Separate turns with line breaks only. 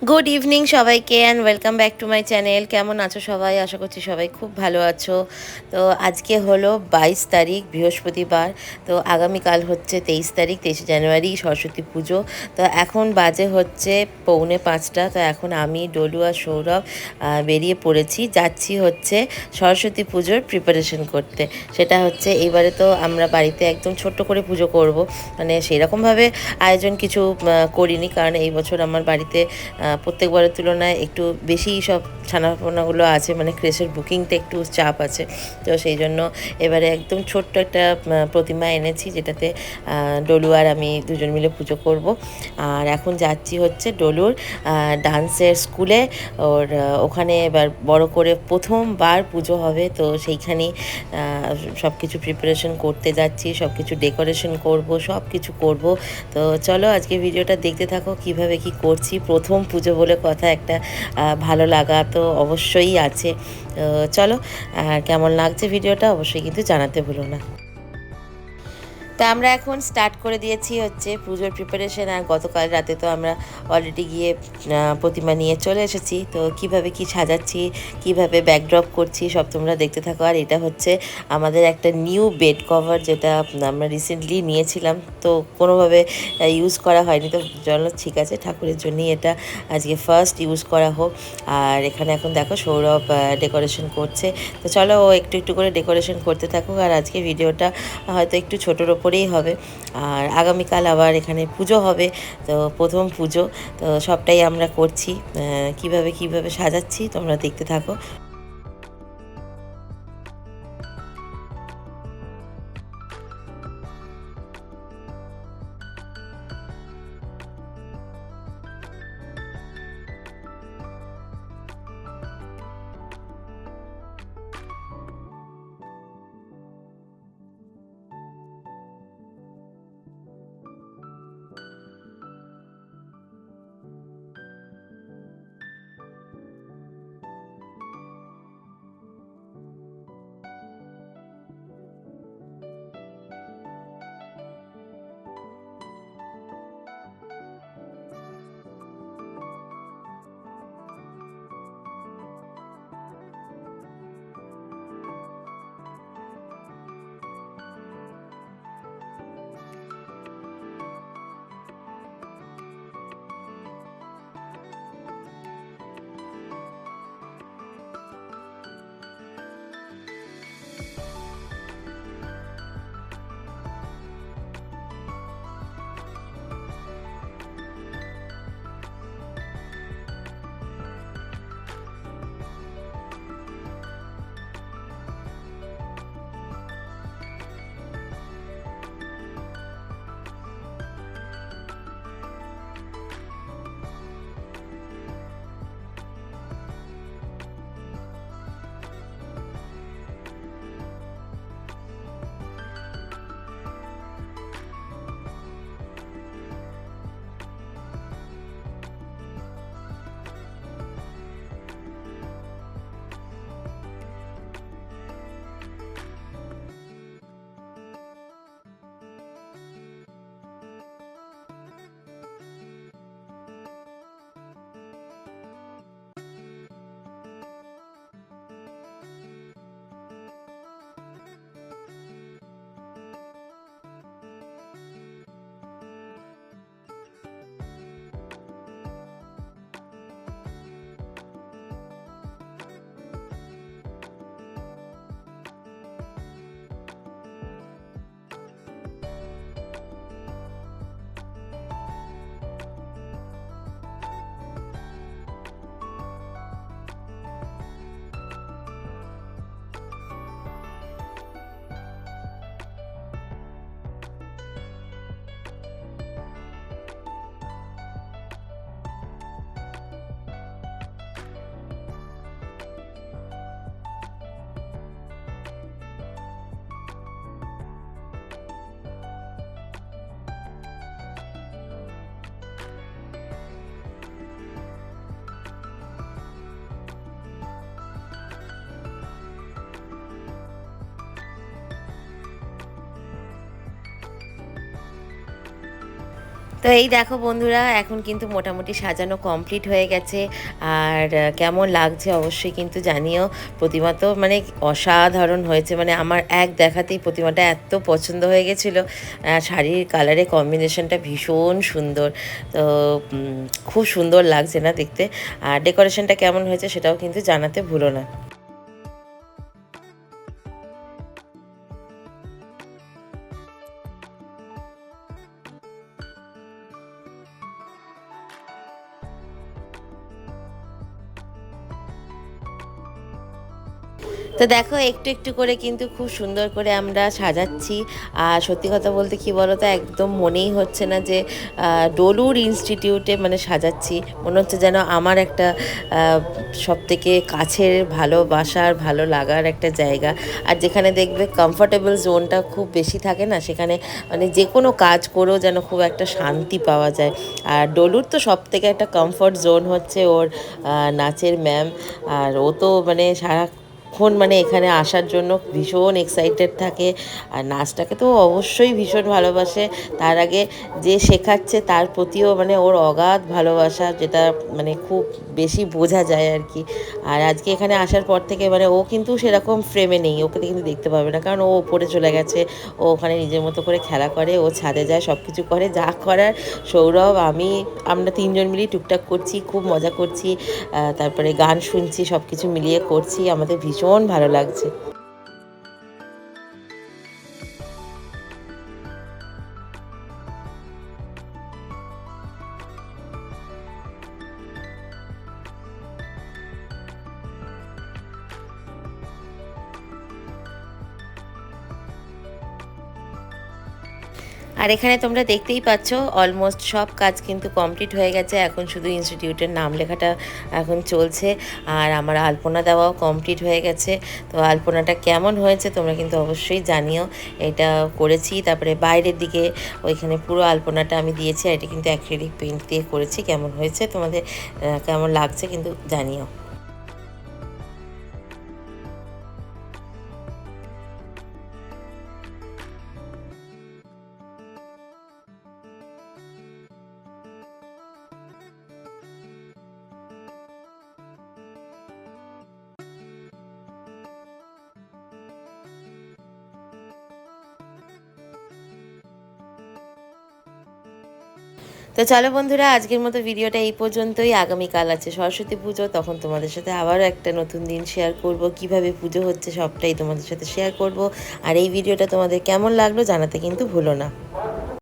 Good evening সবাইকে and welcome back to my channel. কেমন আছো সবাই? আশা করছি সবাই খুব ভালো আছো। তো আজকে হলো 22 তারিখ, বৃহস্পতিবার। তো আগামীকাল হচ্ছে 23 তারিখ, 23শে জানুয়ারি, সরস্বতী পুজো। তো এখন বাজে হচ্ছে 4:45। তো এখন আমি, ডলু আর সৌরভ বেরিয়ে পড়েছি, যাচ্ছি হচ্ছে সরস্বতী পুজোর প্রিপারেশন করতে। সেটা হচ্ছে এইবারে তো আমরা বাড়িতে একদম ছোট্ট করে পুজো করব, মানে সেরকমভাবে আয়োজন কিছু করিনি, কারণ এই বছর আমার বাড়িতে প্রত্যেকবারের তুলনায় একটু বেশি সব ছানাপোনাগুলো আছে, মানে ক্রেশের বুকিংটা একটু চাপ আছে। তো সেই জন্য এবারে একদম ছোট্ট একটা প্রতিমা এনেছি, যেটাতে ডলু আর আমি দুজন মিলে পুজো করব। আর এখন যাচ্ছি হচ্ছে ডলুর ডান্সের স্কুলে। ওর ওখানে এবার বড় করে প্রথমবার পুজো হবে, তো সেইখানেই সব কিছু প্রিপারেশন করতে যাচ্ছি, সব কিছু ডেকোরেশন করব, সব কিছু করব। তো চলো আজকে ভিডিওটা দেখতে থাকো, কিভাবে কি করছি। প্রথম পুজো বলে কথা, একটা ভালো লাগা তো অবশ্যই আছে। তো চলো, কেমন লাগছে ভিডিওটা অবশ্যই কিন্তু জানাতে ভুলো না। তা আমরা এখন স্টার্ট করে দিয়েছি হচ্ছে পুজোর প্রিপারেশন। আর গতকাল রাতে তো আমরা অলরেডি গিয়ে প্রতিমা নিয়ে চলে এসেছি। তো কিভাবে কি সাজাচ্ছি, কিভাবে ব্যাকড্রপ করছি, সব তোমরা দেখতে থাকো। আর এটা হচ্ছে আমাদের একটা নিউ বেড কভার, যেটা আমরা রিসেন্টলি নিয়েছিলাম, তো কোনোভাবে ইউজ করা হয়নি। তো চলো ঠিক আছে, ঠাকুরের জন্যই এটা আজকে ফার্স্ট ইউজ করা হোক। আর এখানে এখন দেখো সৌরভ ডেকোরেশন করছে। তো চলো ও একটু একটু করে ডেকোরেশন করতে থাকুক। আর আজকে ভিডিওটা হয়তো একটু ছোটোর ওপরেই হবে। আর আগামীকাল আবার এখানে পুজো হবে, তো প্রথম পুজো। তো সবটাই আমরা করছি, কিভাবে কিভাবে সাজাচ্ছি তোমরা দেখতে থাকো। তো এই দেখো বন্ধুরা, এখন কিন্তু মোটামুটি সাজানো কমপ্লিট হয়ে গেছে। আর কেমন লাগছে অবশ্যই কিন্তু জানিও। প্রতিমা তো মানে অসাধারণ হয়েছে, মানে আমার এক দেখাতেই প্রতিমাটা এত পছন্দ হয়ে গেছিলো। শাড়ির কালারের কম্বিনেশনটা ভীষণ সুন্দর। তো খুব সুন্দর লাগছে না দেখতে। আর ডেকোরেশনটা কেমন হয়েছে সেটাও কিন্তু জানাতে ভুলো না। তো দেখো একটু একটু করে কিন্তু খুব সুন্দর করে আমরা সাজাচ্ছি। আর সত্যি কথা বলতে কি বলো তো, একদম মনেই হচ্ছে না যে ডলুর ইনস্টিটিউটে মানে সাজাচ্ছি। মনে হচ্ছে যেন আমার একটা সব থেকে কাছের ভালোবাসার ভালো লাগার একটা জায়গা। আর যেখানে দেখবে কমফোর্টেবল জোনটা খুব বেশি থাকে না, সেখানে মানে যে কোনো কাজ করেও যেন খুব একটা শান্তি পাওয়া যায়। আর ডলুর তো সব থেকে একটা কমফর্ট জোন হচ্ছে ওর নাচের ম্যাম। আর ও তো মানে মানে এখানে আসার জন্য ভীষণ এক্সাইটেড থাকে। আর নাচটাকে তো অবশ্যই ভীষণ ভালোবাসে। তার আগে যে শেখাচ্ছে তার প্রতিও মানে ওর অগাধ ভালোবাসা, যেটা মানে খুব বেশি বোঝা যায় আর কি। আর আজকে এখানে আসার পর থেকে মানে ও কিন্তু সেরকম ফ্রেমে নেই, ওকে কিন্তু দেখতে পাবে না, কারণ ও ওপরে চলে গেছে। ও ওখানে নিজের মতো করে খেলা করে, ও ছাদে যায়, সব কিছু করে যা করার। সৌরভ আমরা তিনজন মিলেই টুকটাক করছি, খুব মজা করছি। তারপরে গান শুনছি, সব কিছু মিলিয়ে করছি, আমাদের ভীষণ ভালো লাগছে। আর এখানে তোমরা দেখতেই পাচ্ছ অলমোস্ট সব কাজ কিন্তু কমপ্লিট হয়ে গেছে। এখন শুধু ইনস্টিটিউটের নাম লেখাটা এখন চলছে। আর আমার আলপনা দেওয়াও কমপ্লিট হয়ে গেছে। তো আলপনাটা কেমন হয়েছে তোমরা কিন্তু অবশ্যই জানিও। এটা করেছি, তারপরে বাইরের দিকে ওইখানে পুরো আলপনাটা আমি দিয়েছি। আর এটা কিন্তু অ্যাক্রিলিক পেইন্ট দিয়ে করেছি। কেমন হয়েছে তোমাদের কেমন লাগছে কিন্তু জানিও। তো চলো বন্ধুরা, আজকের মতো ভিডিওটা এই পর্যন্তই। আগামীকাল আছে সরস্বতী পুজো, তখন তোমাদের সাথে আবারও একটা নতুন দিন শেয়ার করব। কিভাবে পুজো হচ্ছে সবটাই তোমাদের সাথে শেয়ার করব। আর এই ভিডিওটা তোমাদের কেমন লাগলো জানাতে কিন্তু ভুলো না।